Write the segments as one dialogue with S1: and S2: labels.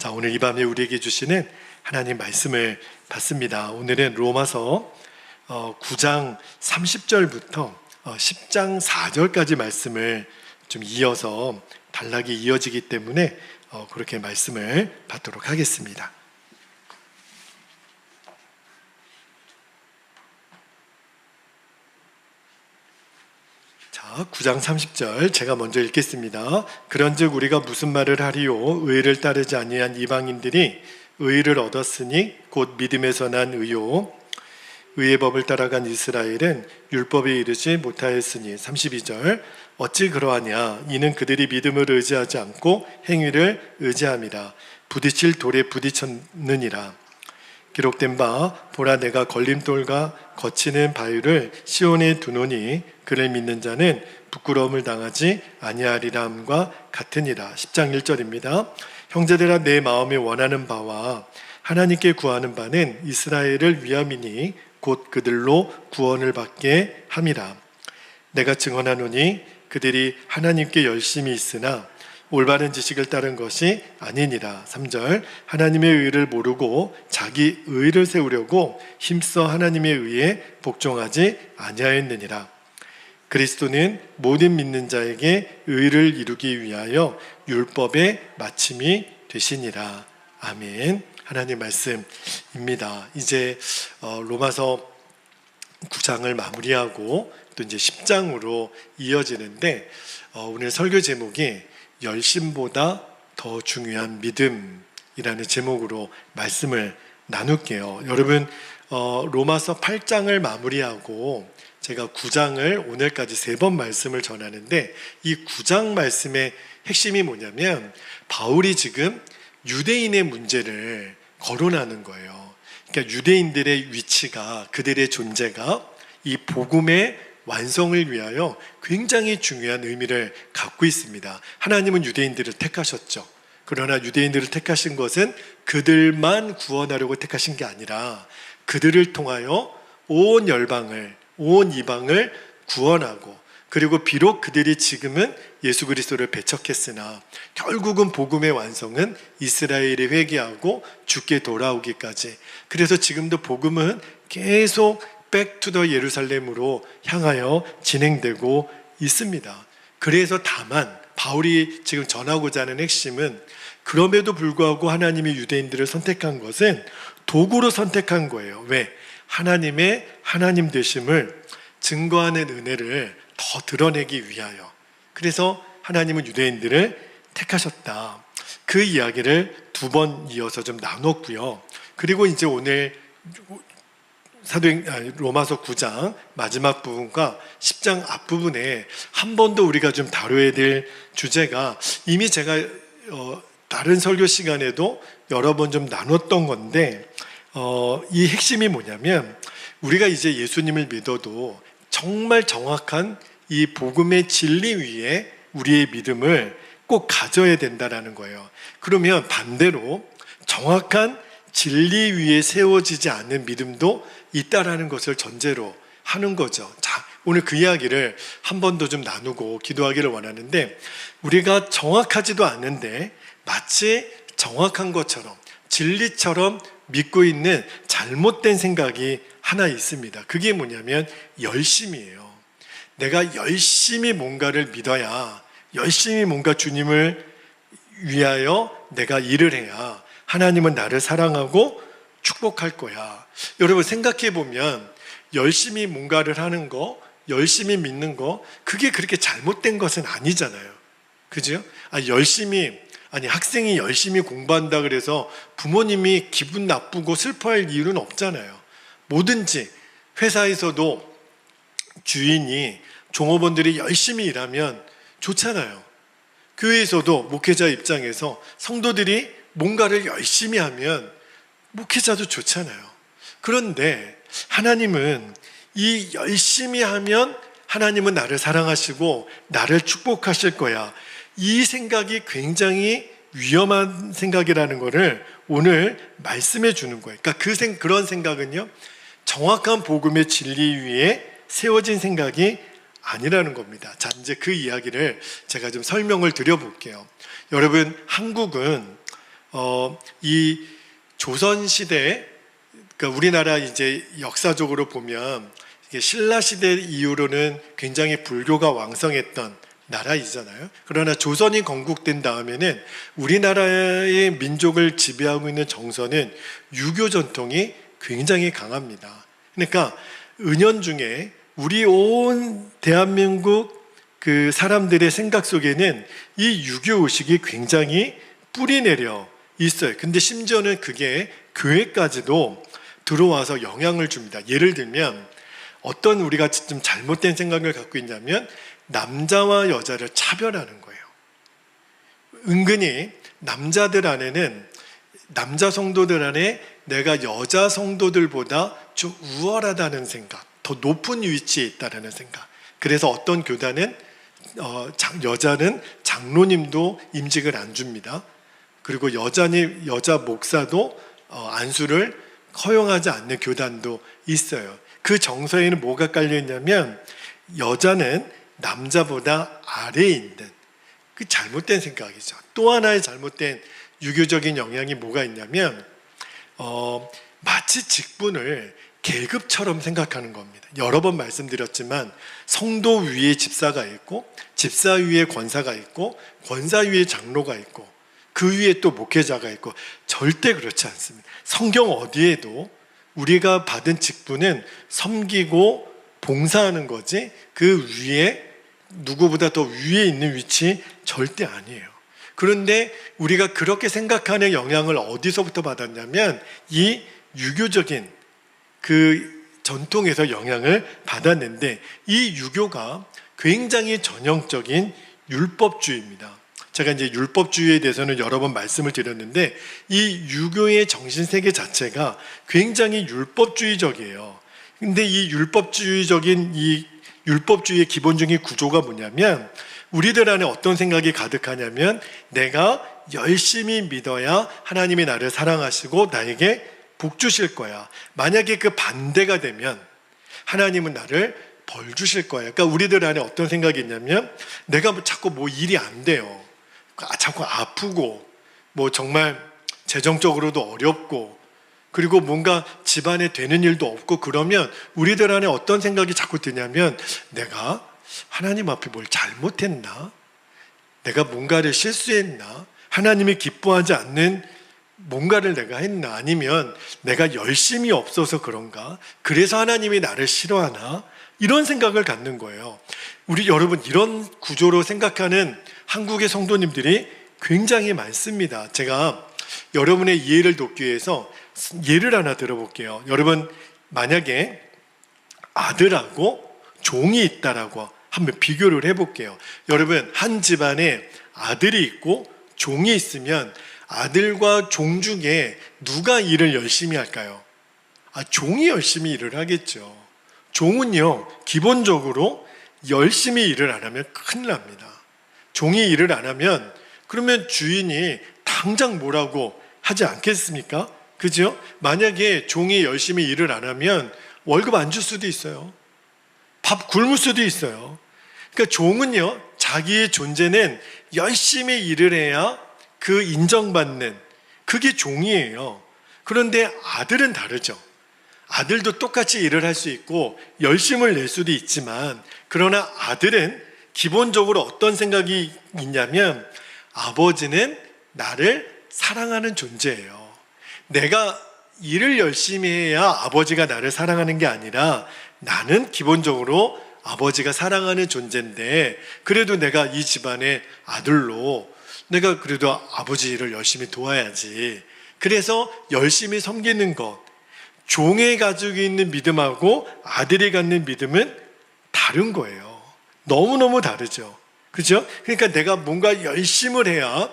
S1: 자, 오늘 이 밤에 우리에게 주시는 하나님 말씀을 받습니다. 오늘은 로마서 9장 30절부터 10장 4절까지 말씀을 좀 이어서 단락이 이어지기 때문에 그렇게 말씀을 받도록 하겠습니다. 자, 9장 30절 제가 먼저 읽겠습니다. 그런즉 우리가 무슨 말을 하리요? 의를 따르지 아니한 이방인들이 의를 얻었으니 곧 믿음에서 난 의요. 의의 법을 따라간 이스라엘은 율법에 이르지 못하였으니. 32절 어찌 그러하냐? 이는 그들이 믿음을 의지하지 않고 행위를 의지함이라. 부딪힐 돌에 부딪혔느니라. 기록된 바 보라 내가 걸림돌과 거치는 바위를 시온에 두노니 그를 믿는 자는 부끄러움을 당하지 아니하리라 함과 같으니라. 10장 1절입니다. 형제들아 내 마음이 원하는 바와 하나님께 구하는 바는 이스라엘을 위함이니 곧 그들로 구원을 받게 함이라. 내가 증언하노니 그들이 하나님께 열심히 있으나 올바른 지식을 따른 것이 아니니라. 3절 하나님의 의를 모르고 자기 의를 세우려고 힘써 하나님의 의에 복종하지 아니하였느니라. 그리스도는 모든 믿는 자에게 의를 이루기 위하여 율법의 마침이 되시니라. 아멘. 하나님 말씀입니다. 이제 로마서 9장을 마무리하고 또 이제 10장으로 이어지는데 오늘 설교 제목이 열심보다 더 중요한 믿음이라는 제목으로 말씀을 나눌게요. 여러분 로마서 8장을 마무리하고 제가 9장을 오늘까지 3번 말씀을 전하는데 이 9장 말씀의 핵심이 뭐냐면 바울이 지금 유대인의 문제를 거론하는 거예요. 그러니까 유대인들의 위치가, 그들의 존재가 이 복음의 완성을 위하여 굉장히 중요한 의미를 갖고 있습니다. 하나님은 유대인들을 택하셨죠. 그러나 유대인들을 택하신 것은 그들만 구원하려고 택하신 게 아니라 그들을 통하여 온 열방을, 온 이방을 구원하고, 그리고 비록 그들이 지금은 예수 그리스도를 배척했으나 결국은 복음의 완성은 이스라엘이 회개하고 주께 돌아오기까지. 그래서 지금도 복음은 계속 백투더 예루살렘으로 향하여 진행되고 있습니다. 그래서 다만 바울이 지금 전하고자 하는 핵심은 그럼에도 불구하고 하나님이 유대인들을 선택한 것은 도구로 선택한 거예요. 왜? 하나님의 하나님 되심을 증거하는 은혜를 더 드러내기 위하여. 그래서 하나님은 유대인들을 택하셨다. 그 이야기를 2번 이어서 좀 나눴고요. 그리고 이제 오늘 로마서 9장 마지막 부분과 10장 앞부분에 한 번 더 우리가 좀 다뤄야 될 주제가 이미 제가 다른 설교 시간에도 여러 번 좀 나눴던 건데 이 핵심이 뭐냐면 우리가 이제 예수님을 믿어도 정말 정확한 이 복음의 진리 위에 우리의 믿음을 꼭 가져야 된다는 거예요. 그러면 반대로 정확한 진리 위에 세워지지 않는 믿음도 있다라는 것을 전제로 하는 거죠. 자, 오늘 그 이야기를 한 번 더 좀 나누고 기도하기를 원하는데, 우리가 정확하지도 않은데 마치 정확한 것처럼 진리처럼 믿고 있는 잘못된 생각이 하나 있습니다. 그게 뭐냐면 열심이에요. 내가 열심히 뭔가를 믿어야, 열심히 뭔가 주님을 위하여 내가 일을 해야 하나님은 나를 사랑하고 축복할 거야. 여러분 생각해 보면 열심히 뭔가를 하는 거, 열심히 믿는 거, 그게 그렇게 잘못된 것은 아니잖아요. 그죠? 학생이 열심히 공부한다 그래서 부모님이 기분 나쁘고 슬퍼할 이유는 없잖아요. 뭐든지 회사에서도 주인이, 종업원들이 열심히 일하면 좋잖아요. 교회에서도 목회자 입장에서 성도들이 뭔가를 열심히 하면 목회자도 좋잖아요. 그런데 하나님은 이 열심히 하면 하나님은 나를 사랑하시고 나를 축복하실 거야, 이 생각이 굉장히 위험한 생각이라는 것을 오늘 말씀해 주는 거예요. 그러니까 그런 생각은요, 정확한 복음의 진리 위에 세워진 생각이 아니라는 겁니다. 자, 이제 그 이야기를 제가 좀 설명을 드려볼게요. 여러분, 한국은 이 조선 시대, 그러니까 우리나라 이제 역사적으로 보면 이게 신라 시대 이후로는 굉장히 불교가 왕성했던 나라이잖아요. 그러나 조선이 건국된 다음에는 우리나라의 민족을 지배하고 있는 정서는 유교 전통이 굉장히 강합니다. 그러니까 은연중에 우리 온 대한민국 그 사람들의 생각 속에는 이 유교 의식이 굉장히 뿌리내려 있어요. 근데 심지어는 그게 교회까지도 들어와서 영향을 줍니다. 예를 들면 어떤 우리가 좀 잘못된 생각을 갖고 있냐면 남자와 여자를 차별하는 거예요. 은근히 남자들 안에는, 남자 성도들 안에 내가 여자 성도들보다 좀 우월하다는 생각, 더 높은 위치에 있다는 생각. 그래서 어떤 교단은 여자는 장로님도 임직을 안 줍니다. 그리고 여자 목사도 안수를 허용하지 않는 교단도 있어요. 그 정서에는 뭐가 깔려 있냐면 여자는 남자보다 아래에 있는, 그 잘못된 생각이죠. 또 하나의 잘못된 유교적인 영향이 뭐가 있냐면 마치 직분을 계급처럼 생각하는 겁니다. 여러 번 말씀드렸지만 성도 위에 집사가 있고, 집사 위에 권사가 있고, 권사 위에 장로가 있고, 그 위에 또 목회자가 있고, 절대 그렇지 않습니다. 성경 어디에도 우리가 받은 직분은 섬기고 봉사하는 거지 그 위에 누구보다 더 위에 있는 위치 절대 아니에요. 그런데 우리가 그렇게 생각하는 영향을 어디서부터 받았냐면 이 유교적인 그 전통에서 영향을 받았는데, 이 유교가 굉장히 전형적인 율법주의입니다. 제가 이제 율법주의에 대해서는 여러 번 말씀을 드렸는데 이 유교의 정신세계 자체가 굉장히 율법주의적이에요. 근데 이 율법주의적인 이 율법주의의 기본적인 구조가 뭐냐면 우리들 안에 어떤 생각이 가득하냐면 내가 열심히 믿어야 하나님이 나를 사랑하시고 나에게 복 주실 거야. 만약에 그 반대가 되면 하나님은 나를 벌 주실 거야. 그러니까 우리들 안에 어떤 생각이 있냐면 내가 자꾸 뭐 일이 안 돼요. 자꾸 아프고 뭐 정말 재정적으로도 어렵고 그리고 뭔가 집안에 되는 일도 없고 그러면 우리들 안에 어떤 생각이 자꾸 드냐면 내가 하나님 앞에 뭘 잘못했나? 내가 뭔가를 실수했나? 하나님이 기뻐하지 않는 뭔가를 내가 했나? 아니면 내가 열심이 없어서 그런가? 그래서 하나님이 나를 싫어하나? 이런 생각을 갖는 거예요. 우리 여러분 이런 구조로 생각하는 한국의 성도님들이 굉장히 많습니다. 제가 여러분의 이해를 돕기 위해서 예를 하나 들어볼게요. 여러분 만약에 아들하고 종이 있다라고 한번 비교를 해볼게요. 여러분 한 집안에 아들이 있고 종이 있으면 아들과 종 중에 누가 일을 열심히 할까요? 종이 열심히 일을 하겠죠. 종은요 기본적으로 열심히 일을 안 하면 큰일 납니다. 종이 일을 안 하면 그러면 주인이 당장 뭐라고 하지 않겠습니까? 그죠? 만약에 종이 열심히 일을 안 하면 월급 안 줄 수도 있어요. 밥 굶을 수도 있어요. 그러니까 종은요 자기의 존재는 열심히 일을 해야 그 인정받는 그게 종이에요. 그런데 아들은 다르죠. 아들도 똑같이 일을 할 수 있고 열심을 낼 수도 있지만 그러나 아들은 기본적으로 어떤 생각이 있냐면 아버지는 나를 사랑하는 존재예요. 내가 일을 열심히 해야 아버지가 나를 사랑하는 게 아니라 나는 기본적으로 아버지가 사랑하는 존재인데 그래도 내가 이 집안의 아들로 내가 그래도 아버지 일을 열심히 도와야지. 그래서 열심히 섬기는 것. 종이 가지고 있는 믿음하고 아들이 갖는 믿음은 다른 거예요. 너무너무 다르죠. 그죠? 그러니까 내가 뭔가 열심을 해야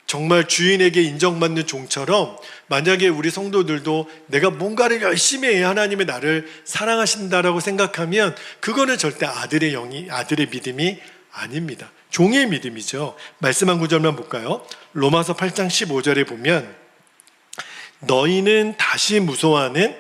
S1: 정말 주인에게 인정받는 종처럼 만약에 우리 성도들도 내가 뭔가를 열심히 해야 하나님의 나를 사랑하신다라고 생각하면 그거는 절대 아들의 믿음이 아닙니다. 종의 믿음이죠. 말씀 한 구절만 볼까요? 로마서 8장 15절에 보면 너희는 다시 무소하는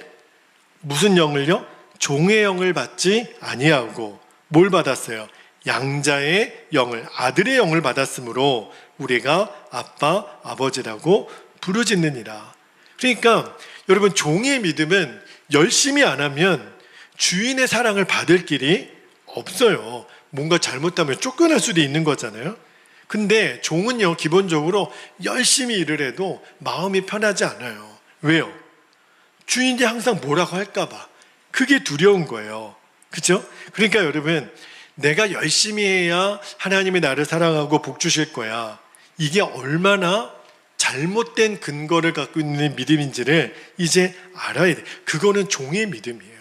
S1: 무슨 영을요? 종의 영을 받지 아니하고 뭘 받았어요? 양자의 영을, 아들의 영을 받았으므로 우리가 아빠, 아버지라고 부르짖느니라. 그러니까 여러분, 종의 믿음은 열심히 안 하면 주인의 사랑을 받을 길이 없어요. 뭔가 잘못하면 쫓겨날 수도 있는 거잖아요. 근데 종은요, 기본적으로 열심히 일을 해도 마음이 편하지 않아요. 왜요? 주인이 항상 뭐라고 할까봐. 그게 두려운 거예요. 그렇죠? 그러니까 여러분, 내가 열심히 해야 하나님이 나를 사랑하고 복 주실 거야. 이게 얼마나 잘못된 근거를 갖고 있는 믿음인지를 이제 알아야 돼. 그거는 종의 믿음이에요.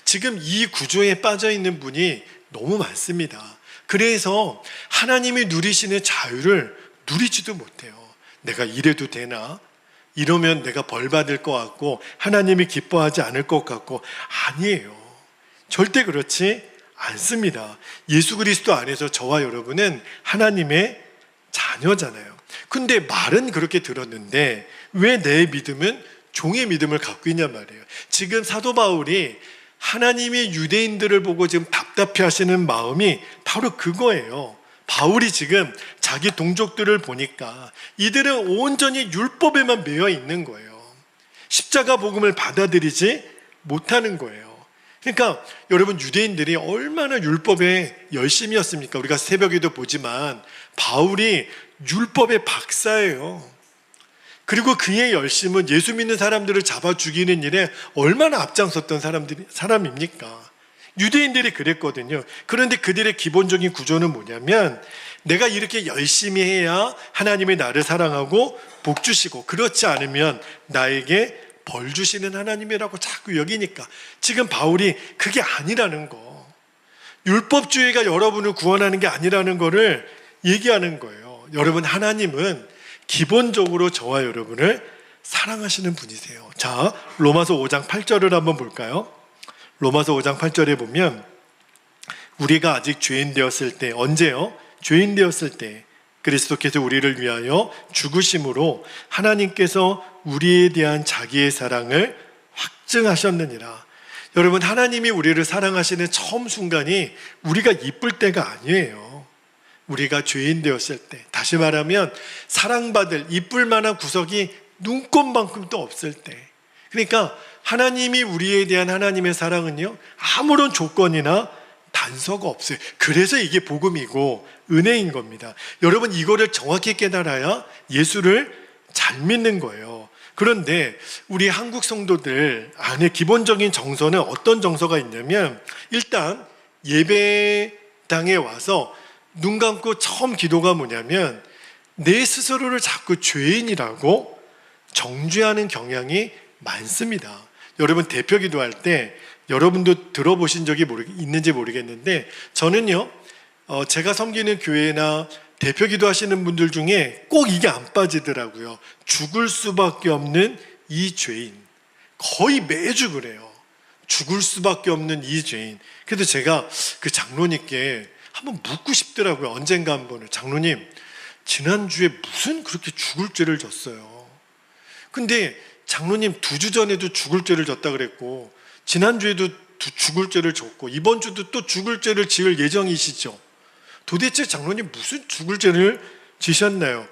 S1: 지금 이 구조에 빠져 있는 분이 너무 많습니다. 그래서 하나님이 누리시는 자유를 누리지도 못해요. 내가 이래도 되나? 이러면 내가 벌 받을 것 같고 하나님이 기뻐하지 않을 것 같고, 아니에요. 절대 그렇지 않습니다. 예수 그리스도 안에서 저와 여러분은 하나님의 자녀잖아요. 근데 말은 그렇게 들었는데 왜 내 믿음은 종의 믿음을 갖고 있냔 말이에요. 지금 사도 바울이 하나님이 유대인들을 보고 지금 답답해 하시는 마음이 바로 그거예요. 바울이 지금 자기 동족들을 보니까 이들은 온전히 율법에만 매여 있는 거예요. 십자가 복음을 받아들이지 못하는 거예요. 그러니까 여러분, 유대인들이 얼마나 율법에 열심이었습니까? 우리가 새벽에도 보지만 바울이 율법의 박사예요. 그리고 그의 열심은 예수 믿는 사람들을 잡아 죽이는 일에 얼마나 앞장섰던 사람입니까? 유대인들이 그랬거든요. 그런데 그들의 기본적인 구조는 뭐냐면, 내가 이렇게 열심히 해야 하나님이 나를 사랑하고 복 주시고, 그렇지 않으면 나에게 벌 주시는 하나님이라고 자꾸 여기니까, 지금 바울이 그게 아니라는 거, 율법주의가 여러분을 구원하는 게 아니라는 거를 얘기하는 거예요. 여러분, 하나님은 기본적으로 저와 여러분을 사랑하시는 분이세요. 자, 로마서 5장 8절을 한번 볼까요? 로마서 5장 8절에 보면, 우리가 아직 죄인 되었을 때, 언제요? 죄인 되었을 때 그리스도께서 우리를 위하여 죽으심으로 하나님께서 우리에 대한 자기의 사랑을 확증하셨느니라. 여러분, 하나님이 우리를 사랑하시는 처음 순간이 우리가 이쁠 때가 아니에요. 우리가 죄인 되었을 때, 다시 말하면 사랑받을 이쁠 만한 구석이 눈꼽만큼도 없을 때, 그러니까 하나님이 우리에 대한 하나님의 사랑은요, 아무런 조건이나 단서가 없어요. 그래서 이게 복음이고 은혜인 겁니다. 여러분, 이거를 정확히 깨달아야 예수를 잘 믿는 거예요. 그런데 우리 한국 성도들 안에 기본적인 정서는 어떤 정서가 있냐면, 일단 예배당에 와서 눈 감고 처음 기도가 뭐냐면, 내 스스로를 자꾸 죄인이라고 정죄하는 경향이 많습니다. 여러분, 대표 기도할 때 여러분도 들어보신 적이 있는지 모르겠는데, 저는요, 제가 섬기는 교회나 대표 기도하시는 분들 중에 꼭 이게 안 빠지더라고요. 죽을 수밖에 없는 이 죄인. 거의 매주 그래요. 죽을 수밖에 없는 이 죄인. 그래서 제가 그 장로님께 한번 묻고 싶더라고요. 언젠가 한 번은. 장로님, 지난주에 무슨 그렇게 죽을 죄를 졌어요? 근데 장로님 2주 전에도 죽을 죄를 졌다 그랬고, 지난주에도 죽을 죄를 졌고, 이번 주도 또 죽을 죄를 지을 예정이시죠? 도대체 장로님 무슨 죽을 죄를 지셨나요?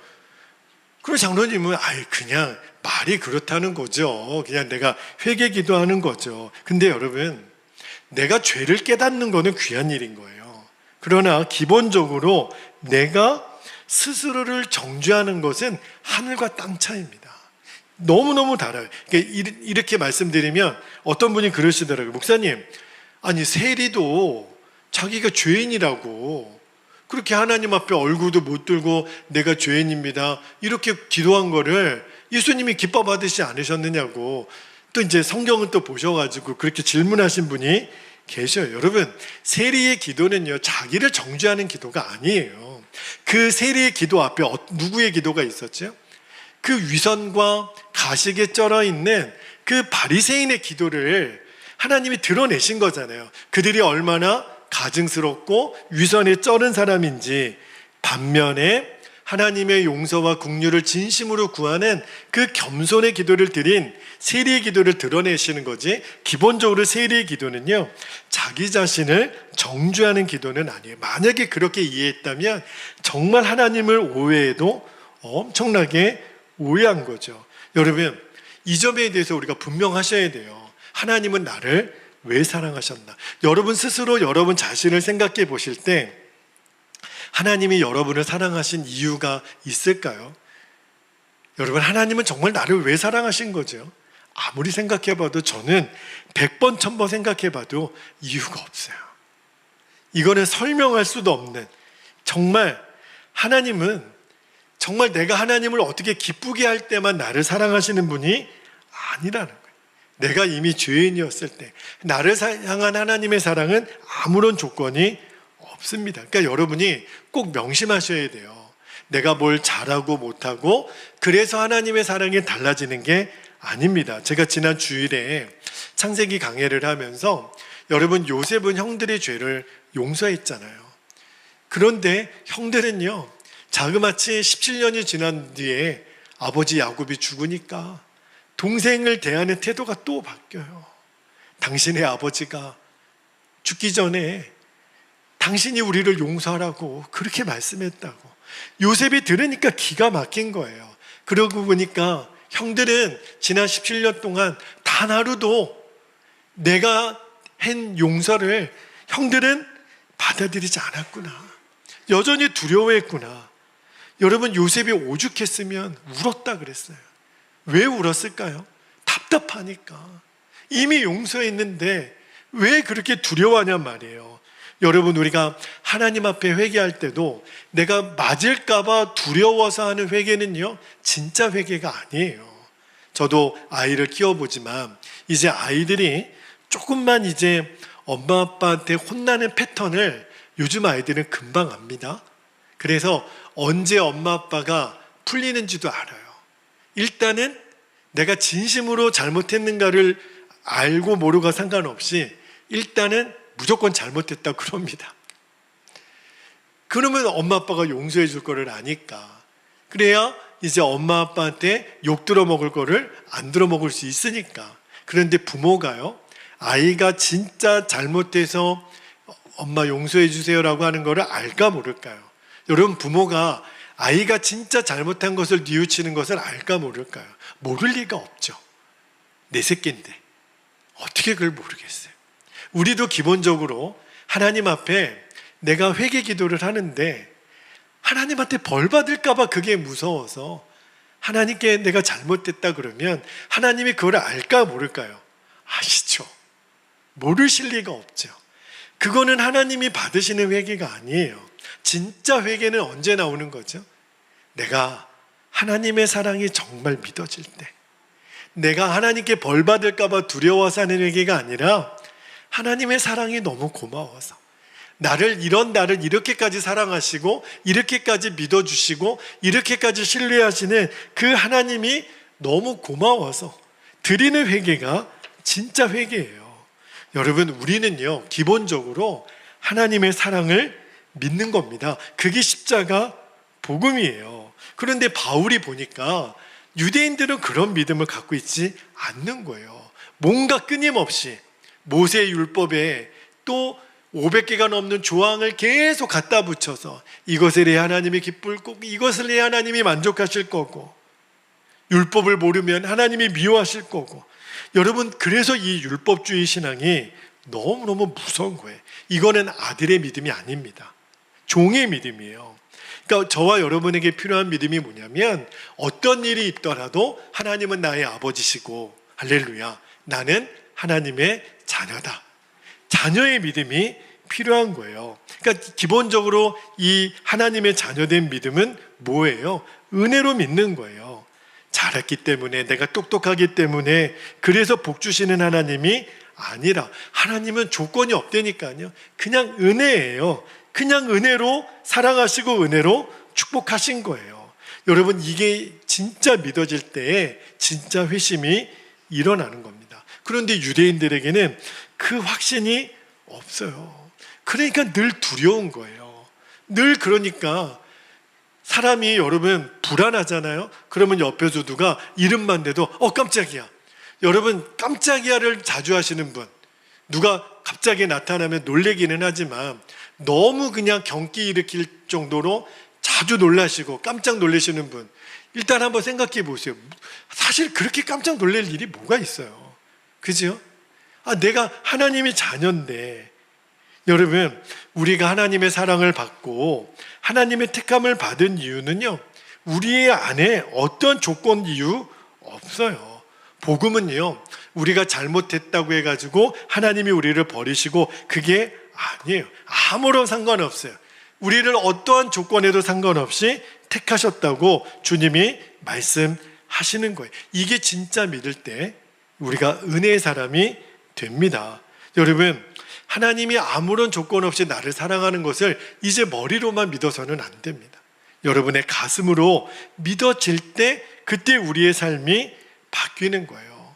S1: 그럼 장로님은 그냥 말이 그렇다는 거죠. 그냥 내가 회개 기도하는 거죠. 근데 여러분, 내가 죄를 깨닫는 거는 귀한 일인 거예요. 그러나 기본적으로 내가 스스로를 정죄하는 것은 하늘과 땅 차이입니다. 너무너무 달라요. 이렇게 말씀드리면 어떤 분이 그러시더라고요. 목사님, 아니 세리도 자기가 죄인이라고 그렇게 하나님 앞에 얼굴도 못 들고 내가 죄인입니다, 이렇게 기도한 거를 예수님이 기뻐 받으시지 않으셨느냐고, 또 이제 성경을 또 보셔가지고 그렇게 질문하신 분이 계셔요. 여러분, 세리의 기도는요, 자기를 정죄하는 기도가 아니에요. 그 세리의 기도 앞에 누구의 기도가 있었죠? 그 위선과 가식에 쩔어 있는 그 바리새인의 기도를 하나님이 드러내신 거잖아요. 그들이 얼마나 가증스럽고 위선에 쩔은 사람인지. 반면에 하나님의 용서와 긍휼을 진심으로 구하는 그 겸손의 기도를 드린 세리의 기도를 드러내시는 거지, 기본적으로 세리의 기도는요, 자기 자신을 정죄하는 기도는 아니에요. 만약에 그렇게 이해했다면 정말 하나님을 오해해도 엄청나게 오해한 거죠. 여러분, 이 점에 대해서 우리가 분명하셔야 돼요. 하나님은 나를 왜 사랑하셨나? 여러분 스스로 여러분 자신을 생각해 보실 때 하나님이 여러분을 사랑하신 이유가 있을까요? 여러분, 하나님은 정말 나를 왜 사랑하신 거죠? 아무리 생각해 봐도, 저는 100번 1000번 생각해 봐도 이유가 없어요. 이거는 설명할 수도 없는, 정말 하나님은 정말 내가 하나님을 어떻게 기쁘게 할 때만 나를 사랑하시는 분이 아니라는 거예요. 내가 이미 죄인이었을 때 나를 향한 하나님의 사랑은 아무런 조건이 없습니다. 그러니까 여러분이 꼭 명심하셔야 돼요. 내가 뭘 잘하고 못하고 그래서 하나님의 사랑이 달라지는 게 아닙니다. 제가 지난 주일에 창세기 강해를 하면서 여러분, 요셉은 형들의 죄를 용서했잖아요. 그런데 형들은요, 자그마치 17년이 지난 뒤에 아버지 야곱이 죽으니까 동생을 대하는 태도가 또 바뀌어요. 당신의 아버지가 죽기 전에 당신이 우리를 용서하라고 그렇게 말씀했다고. 요셉이 들으니까 기가 막힌 거예요. 그러고 보니까 형들은 지난 17년 동안 단 하루도 내가 한 용서를 형들은 받아들이지 않았구나. 여전히 두려워했구나. 여러분, 요셉이 오죽했으면 울었다 그랬어요. 왜 울었을까요? 답답하니까. 이미 용서했는데 왜 그렇게 두려워하냔 말이에요. 여러분, 우리가 하나님 앞에 회개할 때도 내가 맞을까봐 두려워서 하는 회개는요, 진짜 회개가 아니에요. 저도 아이를 키워보지만 이제 아이들이 조금만 이제 엄마 아빠한테 혼나는 패턴을 요즘 아이들은 금방 압니다. 그래서 언제 엄마 아빠가 풀리는지도 알아요. 일단은 내가 진심으로 잘못했는가를 알고 모르가 상관없이 일단은 무조건 잘못했다 그럽니다. 그러면 엄마 아빠가 용서해 줄 거를 아니까. 그래야 이제 엄마 아빠한테 욕 들어먹을 거를 안 들어먹을 수 있으니까. 그런데 부모가요, 아이가 진짜 잘못해서 엄마 용서해 주세요라고 하는 거를 알까 모를까요? 여러분, 부모가 아이가 진짜 잘못한 것을 뉘우치는 것을 알까 모를까요? 모를 리가 없죠. 내 새끼인데 어떻게 그걸 모르겠어요? 우리도 기본적으로 하나님 앞에 내가 회개 기도를 하는데 하나님한테 벌 받을까 봐 그게 무서워서 하나님께 내가 잘못됐다 그러면 하나님이 그걸 알까 모를까요? 아시죠? 모르실 리가 없죠. 그거는 하나님이 받으시는 회개가 아니에요. 진짜 회개는 언제 나오는 거죠? 내가 하나님의 사랑이 정말 믿어질 때, 내가 하나님께 벌 받을까 봐 두려워서 하는 회개가 아니라 하나님의 사랑이 너무 고마워서, 나를 이렇게까지 사랑하시고 이렇게까지 믿어주시고 이렇게까지 신뢰하시는 그 하나님이 너무 고마워서 드리는 회개가 진짜 회개예요. 여러분, 우리는요, 기본적으로 하나님의 사랑을 믿는 겁니다. 그게 십자가 복음이에요. 그런데 바울이 보니까 유대인들은 그런 믿음을 갖고 있지 않는 거예요. 뭔가 끊임없이 모세 율법에 또 500개가 넘는 조항을 계속 갖다 붙여서 이것을 해야 하나님이 기쁠 거고 이것을 해야 하나님이 만족하실 거고 율법을 모르면 하나님이 미워하실 거고. 여러분, 그래서 이 율법주의 신앙이 너무너무 무서운 거예요. 이거는 아들의 믿음이 아닙니다. 종의 믿음이에요. 그러니까 저와 여러분에게 필요한 믿음이 뭐냐면, 어떤 일이 있더라도 하나님은 나의 아버지시고 할렐루야, 나는 하나님의 자녀다. 자녀의 믿음이 필요한 거예요. 그러니까 기본적으로 이 하나님의 자녀된 믿음은 뭐예요? 은혜로 믿는 거예요. 잘했기 때문에, 내가 똑똑하기 때문에, 그래서 복 주시는 하나님이 아니라, 하나님은 조건이 없다니까요. 그냥 은혜예요. 그냥 은혜로 사랑하시고 은혜로 축복하신 거예요. 여러분, 이게 진짜 믿어질 때에 진짜 회심이 일어나는 겁니다. 그런데 유대인들에게는 그 확신이 없어요. 그러니까 늘 두려운 거예요. 늘 그러니까 사람이 여러분 불안하잖아요. 그러면 옆에서 누가 이름만 대도 깜짝이야. 여러분 깜짝이야를 자주 하시는 분, 누가 갑자기 나타나면 놀래기는 하지만 너무 그냥 경기 일으킬 정도로 자주 놀라시고 깜짝 놀라시는 분, 일단 한번 생각해 보세요. 사실 그렇게 깜짝 놀랄 일이 뭐가 있어요? 그죠? 내가 하나님의 자녀인데. 여러분, 우리가 하나님의 사랑을 받고 하나님의 택함을 받은 이유는요, 우리의 안에 어떤 조건 이유 없어요. 복음은요, 우리가 잘못했다고 해가지고 하나님이 우리를 버리시고 그게 아니에요. 아무런 상관없어요. 우리를 어떠한 조건에도 상관없이 택하셨다고 주님이 말씀하시는 거예요. 이게 진짜 믿을 때 우리가 은혜의 사람이 됩니다. 여러분, 하나님이 아무런 조건 없이 나를 사랑하는 것을 이제 머리로만 믿어서는 안 됩니다. 여러분의 가슴으로 믿어질 때 그때 우리의 삶이 바뀌는 거예요.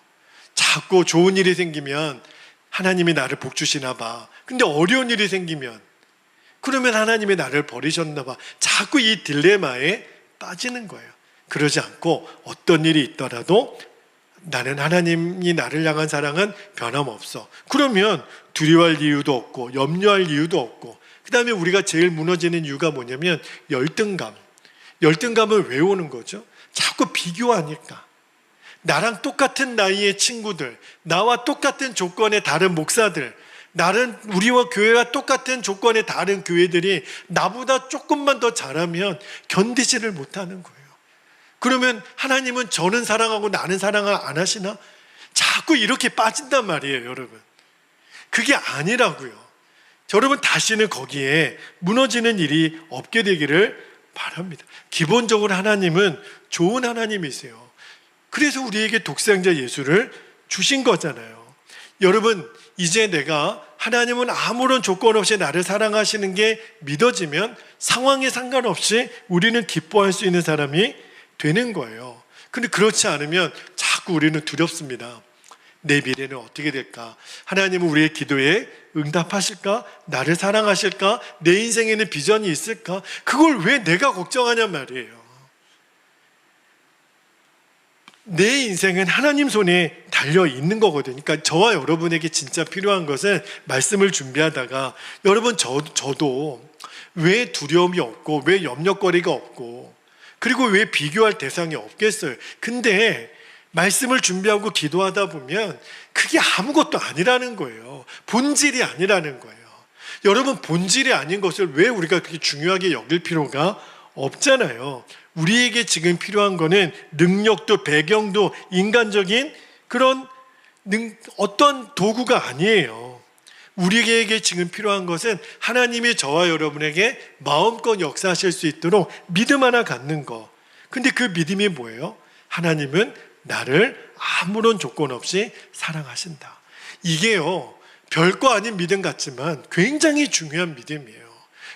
S1: 자꾸 좋은 일이 생기면 하나님이 나를 복 주시나 봐. 근데 어려운 일이 생기면 그러면 하나님이 나를 버리셨나 봐. 자꾸 이 딜레마에 빠지는 거예요. 그러지 않고 어떤 일이 있더라도 나는 하나님이 나를 향한 사랑은 변함없어. 그러면 두려워할 이유도 없고 염려할 이유도 없고, 그 다음에 우리가 제일 무너지는 이유가 뭐냐면 열등감. 열등감은 왜 오는 거죠? 자꾸 비교하니까. 나랑 똑같은 나이의 친구들, 나와 똑같은 조건의 다른 목사들, 우리와 교회와 똑같은 조건의 다른 교회들이 나보다 조금만 더 잘하면 견디지를 못하는 거예요. 그러면 하나님은 저는 사랑하고 나는 사랑을 안 하시나? 자꾸 이렇게 빠진단 말이에요, 여러분. 그게 아니라고요. 여러분, 다시는 거기에 무너지는 일이 없게 되기를 바랍니다. 기본적으로 하나님은 좋은 하나님이세요. 그래서 우리에게 독생자 예수를 주신 거잖아요. 여러분, 이제 내가 하나님은 아무런 조건 없이 나를 사랑하시는 게 믿어지면 상황에 상관없이 우리는 기뻐할 수 있는 사람이 되는 거예요. 근데 그렇지 않으면 자꾸 우리는 두렵습니다. 내 미래는 어떻게 될까? 하나님은 우리의 기도에 응답하실까? 나를 사랑하실까? 내 인생에는 비전이 있을까? 그걸 왜 내가 걱정하냔 말이에요. 내 인생은 하나님 손에 달려 있는 거거든요. 그러니까 저와 여러분에게 진짜 필요한 것은, 말씀을 준비하다가 여러분 저도 왜 두려움이 없고 왜 염려거리가 없고 그리고 왜 비교할 대상이 없겠어요? 근데 말씀을 준비하고 기도하다 보면 그게 아무것도 아니라는 거예요. 본질이 아니라는 거예요. 여러분, 본질이 아닌 것을 왜 우리가 그렇게 중요하게 여길 필요가 없잖아요. 우리에게 지금 필요한 거는 능력도 배경도 인간적인 그런 어떤 도구가 아니에요. 우리에게 지금 필요한 것은 하나님이 저와 여러분에게 마음껏 역사하실 수 있도록 믿음 하나 갖는 거. 근데 그 믿음이 뭐예요? 하나님은 나를 아무런 조건 없이 사랑하신다. 이게요, 별거 아닌 믿음 같지만 굉장히 중요한 믿음이에요.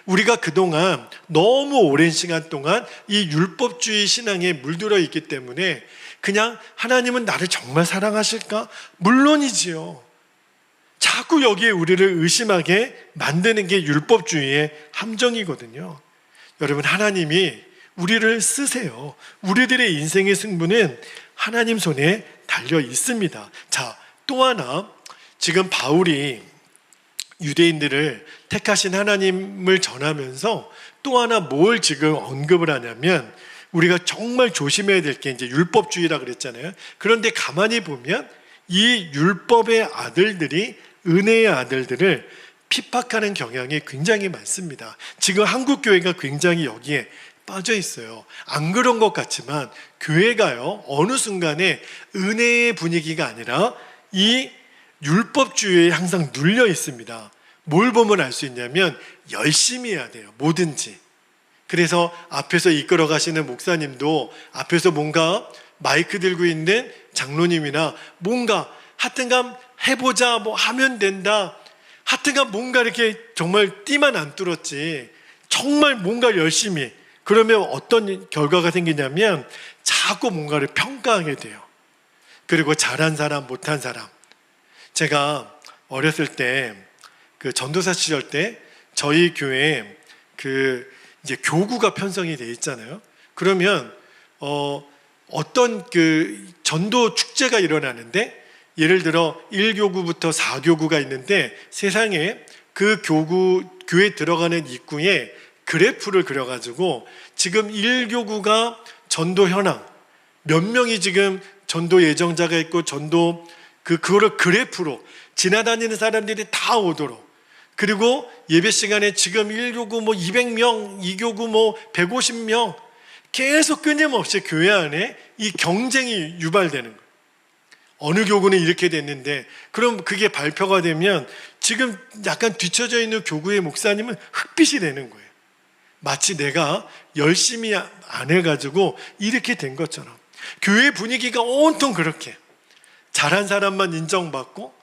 S1: 우리가 그동안 너무 오랜 시간 동안 이 율법주의 신앙에 물들어 있기 때문에 그냥 하나님은 나를 정말 사랑하실까? 물론이지요. 자꾸 여기에 우리를 의심하게 만드는 게 율법주의의 함정이거든요. 여러분, 하나님이 우리를 쓰세요. 우리들의 인생의 승부는 하나님 손에 달려 있습니다. 자, 또 하나, 지금 바울이 유대인들을 택하신 하나님을 전하면서 또 하나 뭘 지금 언급을 하냐면, 우리가 정말 조심해야 될 게 이제 율법주의라 그랬잖아요. 그런데 가만히 보면 이 율법의 아들들이 은혜의 아들들을 핍박하는 경향이 굉장히 많습니다. 지금 한국 교회가 굉장히 여기에 빠져 있어요. 안 그런 것 같지만 교회가요, 어느 순간에 은혜의 분위기가 아니라 이 율법주의에 항상 눌려 있습니다. 뭘 보면 알 수 있냐면 열심히 해야 돼요, 뭐든지. 그래서 앞에서 이끌어 가시는 목사님도 앞에서 뭔가 마이크 들고 있는 장로님이나 뭔가 하여튼간 해보자, 뭐 하면 된다, 하여튼간 뭔가 이렇게 정말 띠만 안 뚫었지 정말 뭔가 열심히, 그러면 어떤 결과가 생기냐면 자꾸 뭔가를 평가하게 돼요. 그리고 잘한 사람, 못한 사람. 제가 어렸을 때 그 전도사 시절 때 저희 교회에 그 이제 교구가 편성이 돼 있잖아요. 그러면 어떤 그 전도 축제가 일어나는데, 예를 들어 1교구부터 4교구가 있는데 세상에 그 교회 들어가는 입구에 그래프를 그려가지고 지금 1교구가 전도 현황, 몇 명이 지금 전도 예정자가 있고 전도 그거를 그래프로 지나다니는 사람들이 다 오도록, 그리고 예배 시간에 지금 1교구 뭐 200명, 2교구 뭐 150명 계속 끊임없이 교회 안에 이 경쟁이 유발되는 거예요. 어느 교구는 이렇게 됐는데, 그럼 그게 발표가 되면 지금 약간 뒤처져 있는 교구의 목사님은 흑빛이 되는 거예요. 마치 내가 열심히 안 해가지고 이렇게 된 것처럼. 교회 분위기가 온통 그렇게 잘한 사람만 인정받고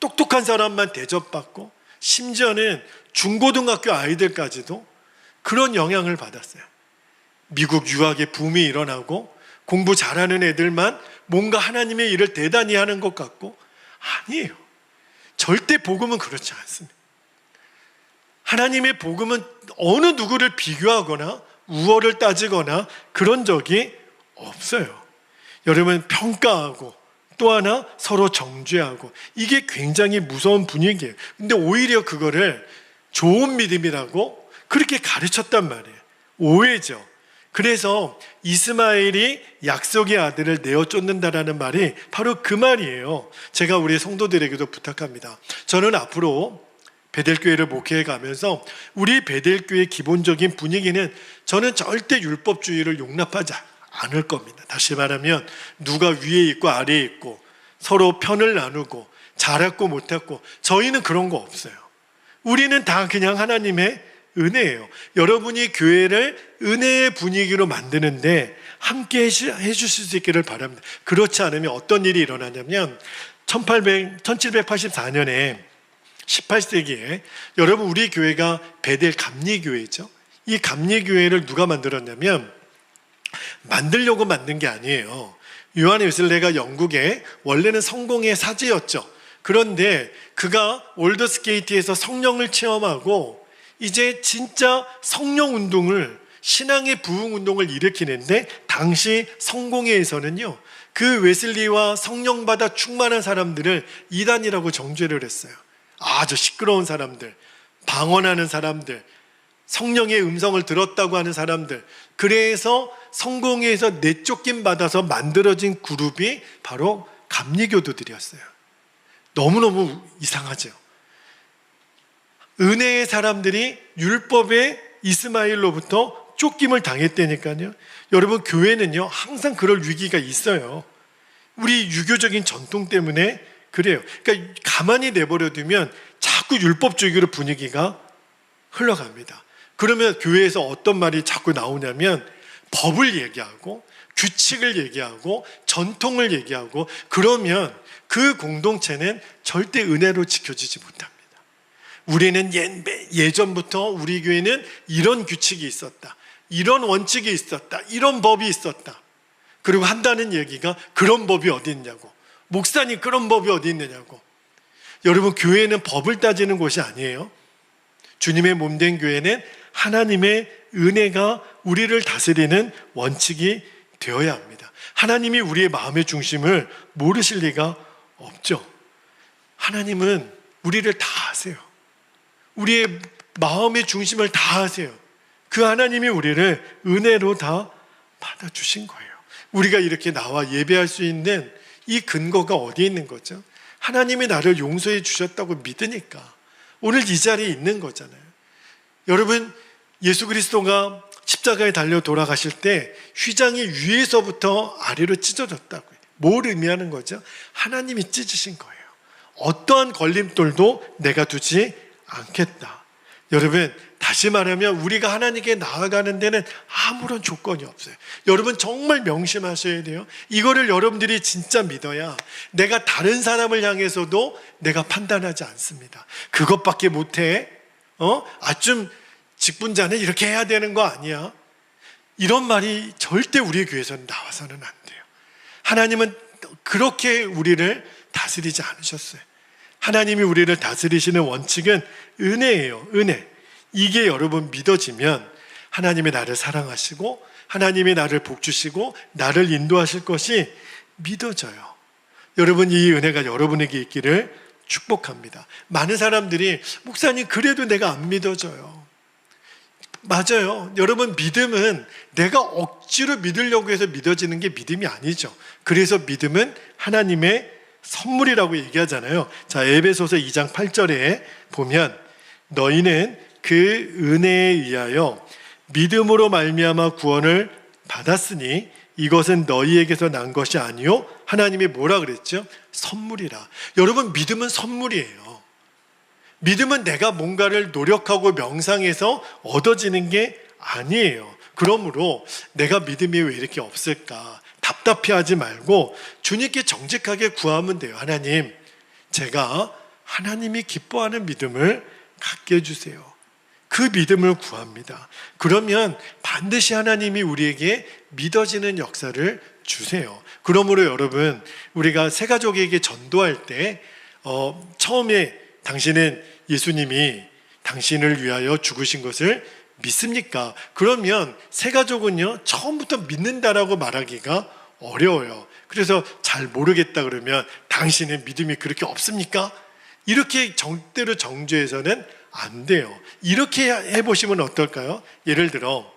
S1: 똑똑한 사람만 대접받고, 심지어는 중고등학교 아이들까지도 그런 영향을 받았어요. 미국 유학의 붐이 일어나고 공부 잘하는 애들만 뭔가 하나님의 일을 대단히 하는 것 같고, 아니에요. 절대 복음은 그렇지 않습니다. 하나님의 복음은 어느 누구를 비교하거나 우월을 따지거나 그런 적이 없어요. 여러분, 평가하고 또 하나 서로 정죄하고, 이게 굉장히 무서운 분위기예요. 근데 오히려 그거를 좋은 믿음이라고 그렇게 가르쳤단 말이에요. 오해죠. 그래서 이스마엘이 약속의 아들을 내어 쫓는다라는 말이 바로 그 말이에요. 제가 우리 성도들에게도 부탁합니다. 저는 앞으로 베델교회를 목회해 가면서 우리 베델교회의 기본적인 분위기는, 저는 절대 율법주의를 용납하지 않을 겁니다. 다시 말하면 누가 위에 있고 아래에 있고 서로 편을 나누고 잘했고 못했고, 저희는 그런 거 없어요. 우리는 다 그냥 하나님의 은혜예요. 여러분이 교회를 은혜의 분위기로 만드는데 함께 해주실 수 있기를 바랍니다. 그렇지 않으면 어떤 일이 일어나냐면 1784년에 18세기에 여러분, 우리 교회가 베델 감리교회죠. 이 감리교회를 누가 만들었냐면, 만들려고 만든 게 아니에요. 요한 웨슬레가 영국에 원래는 성공의 사제였죠. 그런데 그가 올더스게이트에서 성령을 체험하고 이제 진짜 성령 운동을, 신앙의 부흥 운동을 일으키는데, 당시 성공회에서는요 그 웨슬리와 성령 받아 충만한 사람들을 이단이라고 정죄를 했어요. 아주 시끄러운 사람들, 방언하는 사람들, 성령의 음성을 들었다고 하는 사람들. 그래서 성공회에서 내쫓김 받아서 만들어진 그룹이 바로 감리교도들이었어요. 너무너무 이상하죠. 은혜의 사람들이 율법의 이스마엘로부터 쫓김을 당했다니까요. 여러분, 교회는요 항상 그럴 위기가 있어요. 우리 유교적인 전통 때문에 그래요. 그러니까 가만히 내버려두면 자꾸 율법주의로 분위기가 흘러갑니다. 그러면 교회에서 어떤 말이 자꾸 나오냐면, 법을 얘기하고 규칙을 얘기하고 전통을 얘기하고, 그러면 그 공동체는 절대 은혜로 지켜지지 못합니다. 우리는 예전부터 우리 교회는 이런 규칙이 있었다, 이런 원칙이 있었다, 이런 법이 있었다. 그리고 한다는 얘기가 그런 법이 어디 있냐고, 목사님 그런 법이 어디 있느냐고. 여러분, 교회는 법을 따지는 곳이 아니에요. 주님의 몸된 교회는 하나님의 은혜가 우리를 다스리는 원칙이 되어야 합니다. 하나님이 우리의 마음의 중심을 모르실 리가 없죠. 하나님은 우리를 다 아세요. 우리의 마음의 중심을 다 아세요. 그 하나님이 우리를 은혜로 다 받아주신 거예요. 우리가 이렇게 나와 예배할 수 있는 이 근거가 어디에 있는 거죠? 하나님이 나를 용서해 주셨다고 믿으니까 오늘 이 자리에 있는 거잖아요. 여러분, 예수 그리스도가 십자가에 달려 돌아가실 때 휘장이 위에서부터 아래로 찢어졌다고요. 뭘 의미하는 거죠? 하나님이 찢으신 거예요. 어떠한 걸림돌도 내가 두지 않겠다. 여러분, 다시 말하면 우리가 하나님께 나아가는 데는 아무런 조건이 없어요. 여러분, 정말 명심하셔야 돼요. 이거를 여러분들이 진짜 믿어야 내가 다른 사람을 향해서도 내가 판단하지 않습니다. 그것밖에 못해? 좀 직분자는 이렇게 해야 되는 거 아니야? 이런 말이 절대 우리 교회에서는 나와서는 안 돼요. 하나님은 그렇게 우리를 다스리지 않으셨어요. 하나님이 우리를 다스리시는 원칙은 은혜예요. 은혜. 이게 여러분 믿어지면 하나님이 나를 사랑하시고 하나님이 나를 복주시고 나를 인도하실 것이 믿어져요. 여러분, 이 은혜가 여러분에게 있기를 축복합니다. 많은 사람들이 목사님 그래도 내가 안 믿어져요. 맞아요. 여러분, 믿음은 내가 억지로 믿으려고 해서 믿어지는 게 믿음이 아니죠. 그래서 믿음은 하나님의 선물이라고 얘기하잖아요. 자, 에베소서 2장 8절에 보면 너희는 그 은혜에 의하여 믿음으로 말미암아 구원을 받았으니 이것은 너희에게서 난 것이 아니요 하나님이 뭐라 그랬죠? 선물이라. 여러분, 믿음은 선물이에요. 믿음은 내가 뭔가를 노력하고 명상해서 얻어지는 게 아니에요. 그러므로 내가 믿음이 왜 이렇게 없을까? 답답해하지 말고 주님께 정직하게 구하면 돼요. 하나님, 제가 하나님이 기뻐하는 믿음을 갖게 해주세요. 그 믿음을 구합니다. 그러면 반드시 하나님이 우리에게 믿어지는 역사를 주세요. 그러므로 여러분, 우리가 새 가족에게 전도할 때 처음에 당신은 예수님이 당신을 위하여 죽으신 것을 믿습니까? 그러면 새 가족은요, 처음부터 믿는다라고 말하기가 어려워요. 그래서 잘 모르겠다 그러면 당신의 믿음이 그렇게 없습니까? 이렇게 절대로 정죄해서는 안 돼요. 이렇게 해보시면 어떨까요? 예를 들어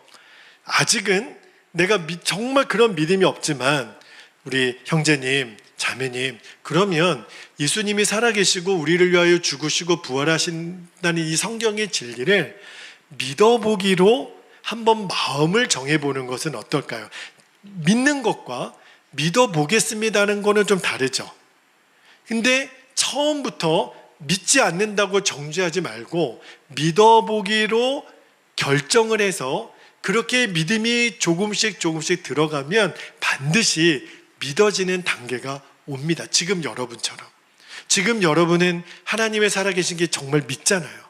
S1: 아직은 내가 정말 그런 믿음이 없지만 우리 형제님, 자매님, 그러면 예수님이 살아계시고 우리를 위하여 죽으시고 부활하신다는 이 성경의 진리를 믿어보기로 한번 마음을 정해보는 것은 어떨까요? 믿는 것과 믿어보겠습니다는 거는 좀 다르죠. 근데 처음부터 믿지 않는다고 정죄하지 말고 믿어보기로 결정을 해서 그렇게 믿음이 조금씩 들어가면 반드시 믿어지는 단계가 옵니다. 지금 여러분처럼. 지금 여러분은 하나님의 살아계신 게 정말 믿잖아요.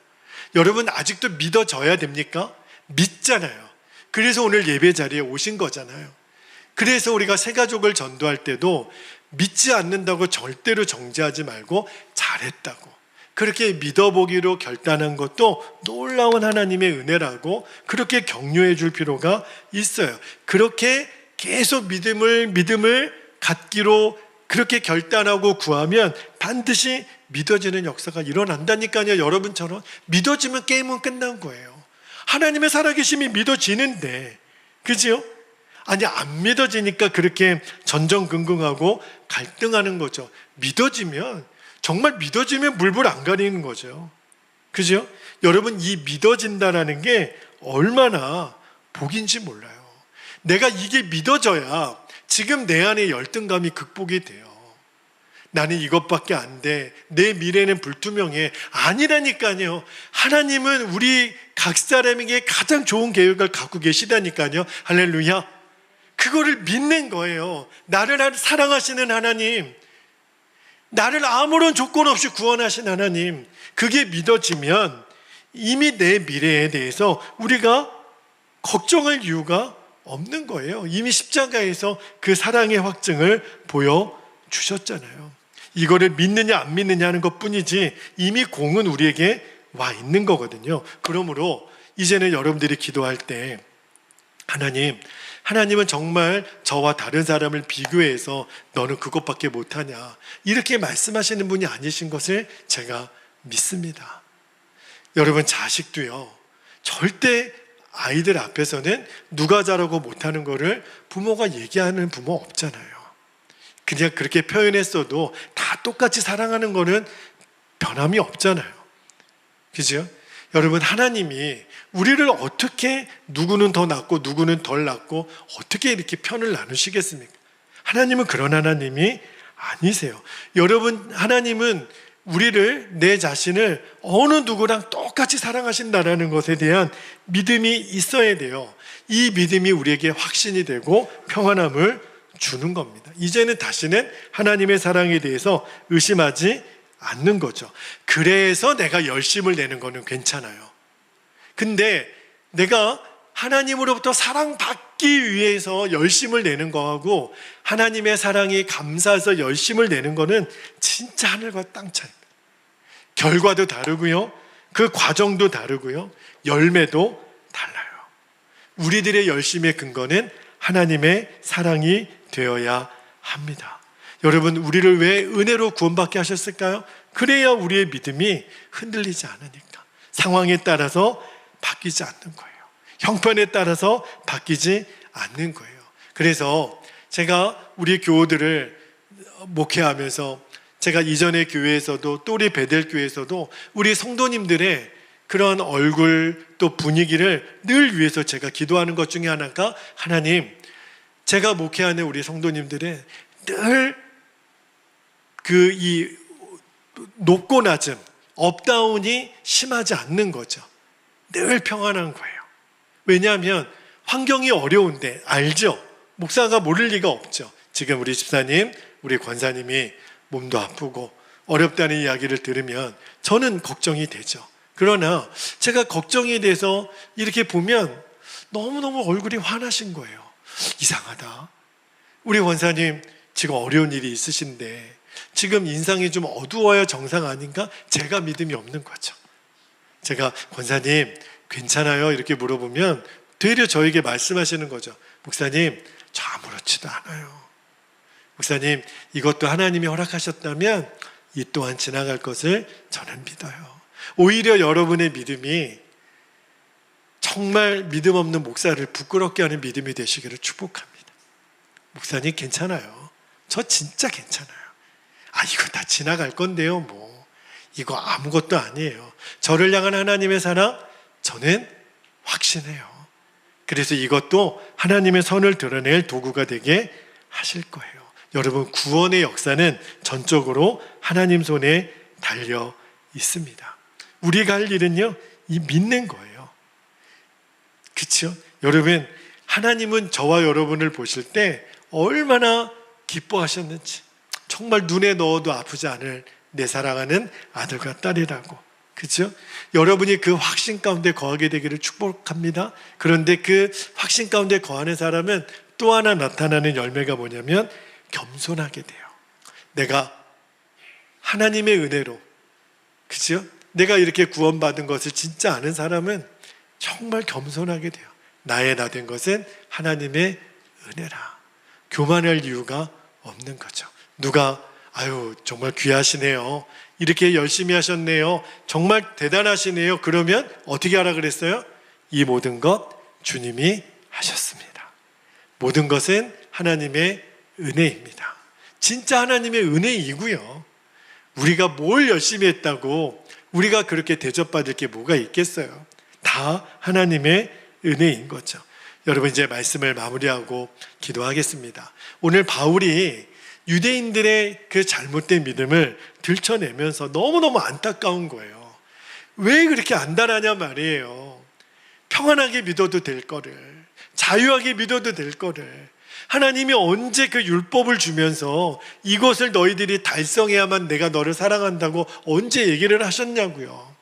S1: 여러분 아직도 믿어져야 됩니까? 믿잖아요. 그래서 오늘 예배 자리에 오신 거잖아요. 그래서 우리가 새 가족을 전도할 때도 믿지 않는다고 절대로 정죄하지 말고 잘했다고, 그렇게 믿어보기로 결단한 것도 놀라운 하나님의 은혜라고 그렇게 격려해 줄 필요가 있어요. 그렇게 계속 믿음을 갖기로 그렇게 결단하고 구하면 반드시 믿어지는 역사가 일어난다니까요. 여러분처럼 믿어지면 게임은 끝난 거예요. 하나님의 살아계심이 믿어지는데, 그죠? 아니, 안 믿어지니까 그렇게 전전긍긍하고 갈등하는 거죠. 정말 믿어지면 물불 안 가리는 거죠. 그죠? 여러분, 이 믿어진다라는 게 얼마나 복인지 몰라요. 내가 이게 믿어져야 지금 내 안에 열등감이 극복이 돼요. 나는 이것밖에 안 돼. 내 미래는 불투명해. 아니라니까요. 하나님은 우리 각 사람에게 가장 좋은 계획을 갖고 계시다니까요. 할렐루야. 그거를 믿는 거예요. 나를 사랑하시는 하나님, 나를 아무런 조건 없이 구원하신 하나님, 그게 믿어지면 이미 내 미래에 대해서 우리가 걱정할 이유가 없는 거예요. 이미 십자가에서 그 사랑의 확증을 보여주셨잖아요. 이거를 믿느냐 안 믿느냐 하는 것뿐이지 이미 공은 우리에게 와 있는 거거든요. 그러므로 이제는 여러분들이 기도할 때 하나님은 정말 저와 다른 사람을 비교해서 너는 그것밖에 못하냐 이렇게 말씀하시는 분이 아니신 것을 제가 믿습니다. 여러분, 자식도요, 절대 아이들 앞에서는 누가 잘하고 못하는 거를 부모가 얘기하는 부모 없잖아요. 그냥 그렇게 표현했어도 다 똑같이 사랑하는 거는 변함이 없잖아요. 그죠? 여러분, 하나님이 우리를 어떻게 누구는 더 낫고 누구는 덜 낫고 어떻게 이렇게 편을 나누시겠습니까? 하나님은 그런 하나님이 아니세요. 여러분, 하나님은 우리를, 내 자신을 어느 누구랑 똑같이 사랑하신다라는 것에 대한 믿음이 있어야 돼요. 이 믿음이 우리에게 확신이 되고 평안함을 주는 겁니다. 이제는 다시는 하나님의 사랑에 대해서 의심하지 않는 거죠. 그래서 내가 열심을 내는 거는 괜찮아요. 근데 내가 하나님으로부터 사랑받기 위해서 열심을 내는 거하고 하나님의 사랑이 감사해서 열심을 내는 거는 진짜 하늘과 땅 차이입니다. 결과도 다르고요, 그 과정도 다르고요, 열매도 달라요. 우리들의 열심의 근거는 하나님의 사랑이 되어야 합니다. 여러분, 우리를 왜 은혜로 구원받게 하셨을까요? 그래야 우리의 믿음이 흔들리지 않으니까. 상황에 따라서 바뀌지 않는 거예요. 형편에 따라서 바뀌지 않는 거예요. 그래서 제가 우리 교우들을 목회하면서 제가 이전의 교회에서도 또 우리 베델 교회에서도 우리 성도님들의 그런 얼굴 또 분위기를 늘 위해서 제가 기도하는 것 중에 하나가, 하나님, 제가 목회하는 우리 성도님들의 늘 이 높고 낮음, 업다운이 심하지 않는 거죠. 늘 평안한 거예요. 왜냐하면 환경이 어려운데, 알죠? 목사가 모를 리가 없죠. 지금 우리 집사님, 우리 권사님이 몸도 아프고 어렵다는 이야기를 들으면 저는 걱정이 되죠. 그러나 제가 걱정이 돼서 이렇게 보면 너무너무 얼굴이 환하신 거예요. 이상하다. 우리 권사님 지금 어려운 일이 있으신데 지금 인상이 좀 어두워야 정상 아닌가? 제가 믿음이 없는 거죠. 제가 권사님 괜찮아요? 이렇게 물어보면 되려 저에게 말씀하시는 거죠. 목사님, 저 아무렇지도 않아요. 목사님, 이것도 하나님이 허락하셨다면 이 또한 지나갈 것을 저는 믿어요. 오히려 여러분의 믿음이 정말 믿음 없는 목사를 부끄럽게 하는 믿음이 되시기를 축복합니다. 목사님 괜찮아요. 저 진짜 괜찮아요. 이거 다 지나갈 건데요, 뭐. 이거 아무것도 아니에요. 저를 향한 하나님의 사랑, 저는 확신해요. 그래서 이것도 하나님의 선을 드러낼 도구가 되게 하실 거예요. 여러분, 구원의 역사는 전적으로 하나님 손에 달려 있습니다. 우리가 할 일은요, 이 믿는 거예요. 그렇죠? 여러분, 하나님은 저와 여러분을 보실 때 얼마나 기뻐하셨는지, 정말 눈에 넣어도 아프지 않을 내 사랑하는 아들과 딸이라고. 그렇죠? 여러분이 그 확신 가운데 거하게 되기를 축복합니다. 그런데 그 확신 가운데 거하는 사람은 또 하나 나타나는 열매가 뭐냐면 겸손하게 돼요. 내가 하나님의 은혜로, 그렇죠? 내가 이렇게 구원받은 것을 진짜 아는 사람은 정말 겸손하게 돼요. 나의 나 된 것은 하나님의 은혜라. 교만할 이유가 없는 거죠. 누가 정말 귀하시네요, 이렇게 열심히 하셨네요, 정말 대단하시네요, 그러면 어떻게 하라 그랬어요? 이 모든 것 주님이 하셨습니다. 모든 것은 하나님의 은혜입니다. 진짜 하나님의 은혜이고요. 우리가 뭘 열심히 했다고 우리가 그렇게 대접받을 게 뭐가 있겠어요? 다 하나님의 은혜인 거죠. 여러분, 이제 말씀을 마무리하고 기도하겠습니다. 오늘 바울이 유대인들의 그 잘못된 믿음을 들춰내면서 너무너무 안타까운 거예요. 왜 그렇게 안달하냐 말이에요. 평안하게 믿어도 될 거를, 자유하게 믿어도 될 거를 하나님이 언제 그 율법을 주면서 이것을 너희들이 달성해야만 내가 너를 사랑한다고 언제 얘기를 하셨냐고요.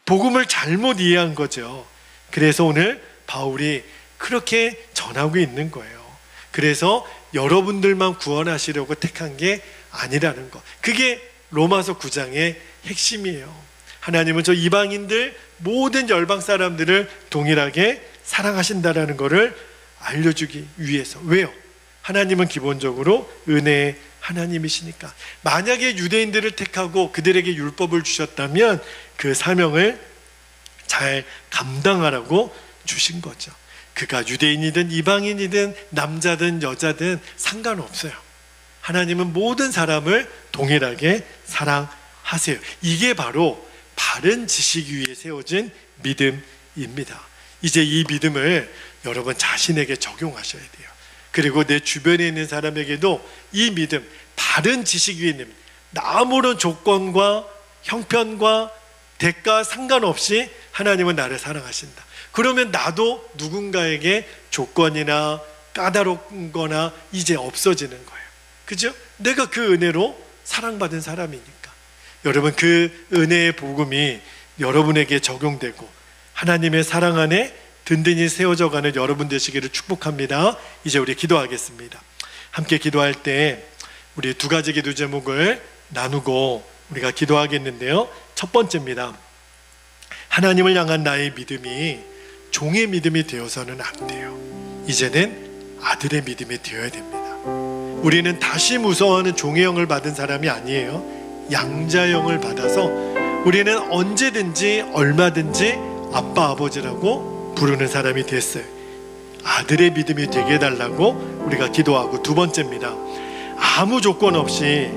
S1: 복음을 잘못 이해한 거죠. 그래서 오늘 바울이 그렇게 전하고 있는 거예요. 그래서 여러분들만 구원하시려고 택한 게 아니라는 것, 그게 로마서 9장의 핵심이에요. 하나님은 저 이방인들, 모든 열방 사람들을 동일하게 사랑하신다라는 것을 알려주기 위해서. 왜요? 하나님은 기본적으로 은혜의 하나님이시니까. 만약에 유대인들을 택하고 그들에게 율법을 주셨다면 그 사명을 잘 감당하라고 주신 거죠. 그가 유대인이든 이방인이든 남자든 여자든 상관없어요. 하나님은 모든 사람을 동일하게 사랑하세요. 이게 바로 바른 지식 위에 세워진 믿음입니다. 이제 이 믿음을 여러분 자신에게 적용하셔야 돼요. 그리고 내 주변에 있는 사람에게도 이 믿음, 바른 지식 위에 있는, 아무런 조건과 형편과 대가 상관없이 하나님은 나를 사랑하신다. 그러면 나도 누군가에게 조건이나 까다로운 거나 이제 없어지는 거예요. 그죠? 내가 그 은혜로 사랑받은 사람이니까. 여러분, 그 은혜의 복음이 여러분에게 적용되고 하나님의 사랑 안에 든든히 세워져가는 여러분 되시기를 축복합니다. 이제 우리 기도하겠습니다. 함께 기도할 때 우리 두 가지 기도 제목을 나누고 우리가 기도하겠는데요. 첫 번째입니다. 하나님을 향한 나의 믿음이 종의 믿음이 되어서는 안 돼요. 이제는 아들의 믿음이 되어야 됩니다. 우리는 다시 무서워하는 종의 영을 받은 사람이 아니에요. 양자의 영을 받아서 우리는 언제든지 얼마든지 아빠 아버지라고 부르는 사람이 됐어요. 아들의 믿음이 되게 해달라고 우리가 기도하고, 두 번째입니다. 아무 조건 없이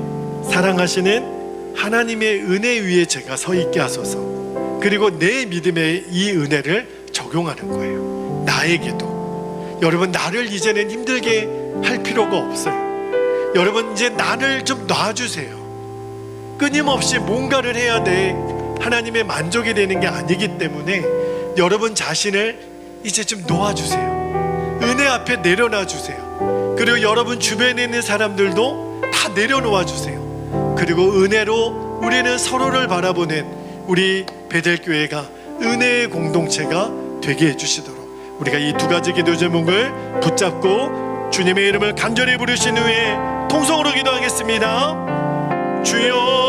S1: 사랑하시는 하나님의 은혜 위에 제가 서 있게 하소서. 그리고 내 믿음의 이 은혜를 적용하는 거예요. 나에게도. 여러분, 나를 이제는 힘들게 할 필요가 없어요. 여러분, 이제 나를 좀 놔주세요. 끊임없이 뭔가를 해야 돼 하나님의 만족이 되는 게 아니기 때문에 여러분 자신을 이제 좀 놓아주세요. 은혜 앞에 내려놔 주세요. 그리고 여러분 주변에 있는 사람들도 다 내려놓아 주세요. 그리고 은혜로 우리는 서로를 바라보는 우리 베델교회가 은혜의 공동체가 되게 해주시도록 우리가 이 두 가지 기도 제목을 붙잡고 주님의 이름을 간절히 부르신 후에 통성으로 기도하겠습니다. 주여